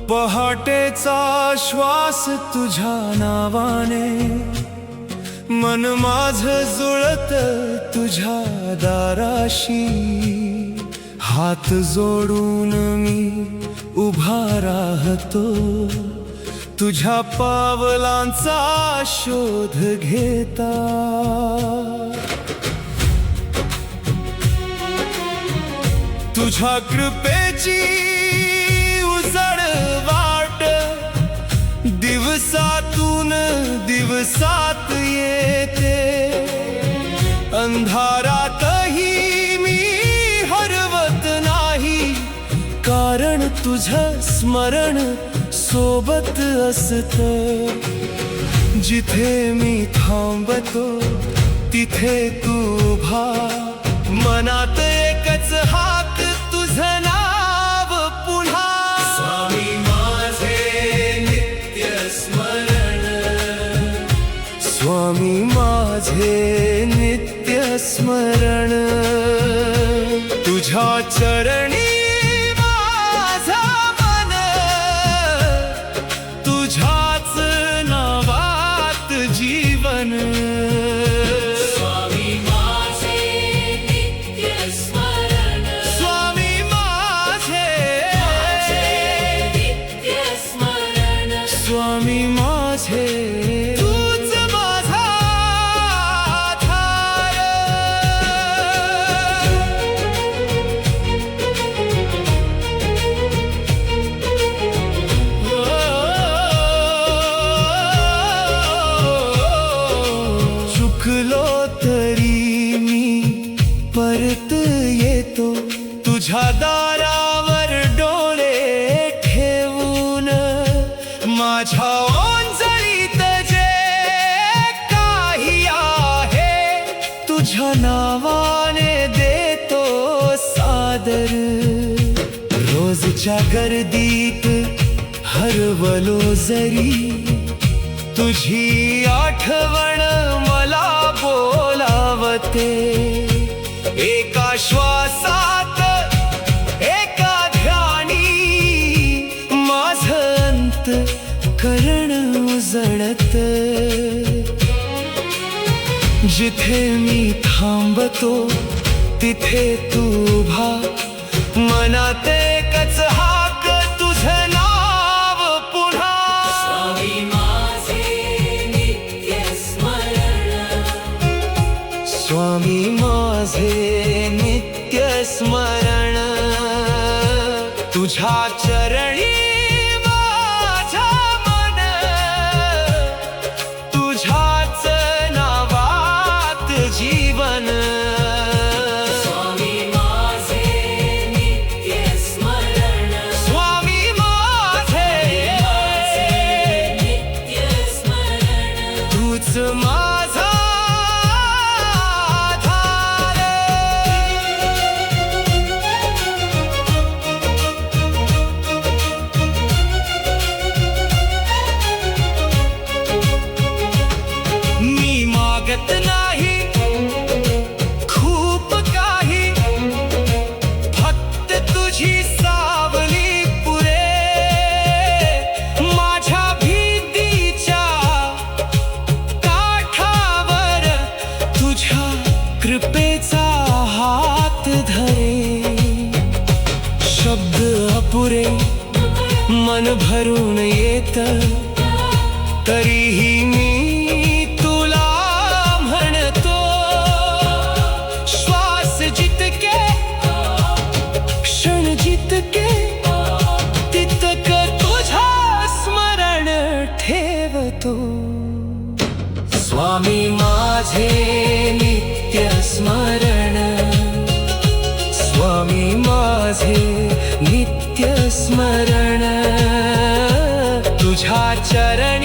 पहाटेचा श्वास तुझ्या नावाने, मन माझ जुळत तुझ्या दाराशी, हात जोडून मी उभा राहतो, तुझ्या पावलांचा शोध घेता। तुझ्या कृपेची उजळ वाट दिवसातून दिवसात येते, अंधारातही मी हरवत नाही, कारण तुझं स्मरण सोबत असतं। जिथे मी थांबतो तिथे तू उभा, मनात एकच हाक तुझं नाव पुन्हा। स्वामी माझे नित्य स्मरण, स्वामी माझे नित्य स्मरण, तुझ्या चरणी माझा मन, तुझ्याच नावात जीवन। स्वामी माझे तूच माझा आधार। चुकलो तरी मी परत येतो, तुझ्या दारावर डोळे ठेवून, माझ्या ओंजळीत जे काही आहे तुझ्या नावाने देतो सादर। रोजच्या गर्दीत हरवलो जरी, तुझी आठवण मला बोलावते, एका श्वासात एका ध्यानी माझं अंत करण उजळत। जिथे मी थांबतो तिथे तू उभा, मनात एकच हाक तुझं नाव पुन्हा। स्वामी माझे नित्य स्मरण, स्वामी माझे नित्य स्मरण, तुझ्या चरणी जीवन। स्वामी माझे नित्य स्मरण, स्वामी माझे नित्य स्मरण, तूच माझा आधार। मी मागत नाही कृपेचा हात धरे, शब्द अपुरे मन भरून येत, तरीही मी तुला म्हणतो, श्वास जितके क्षण जितके तितक तुझ्या स्मरण ठेवतो। स्वामी माझे नित्य स्मरण, स्वामी माझे नित्य स्मरण, तुझ्या चरण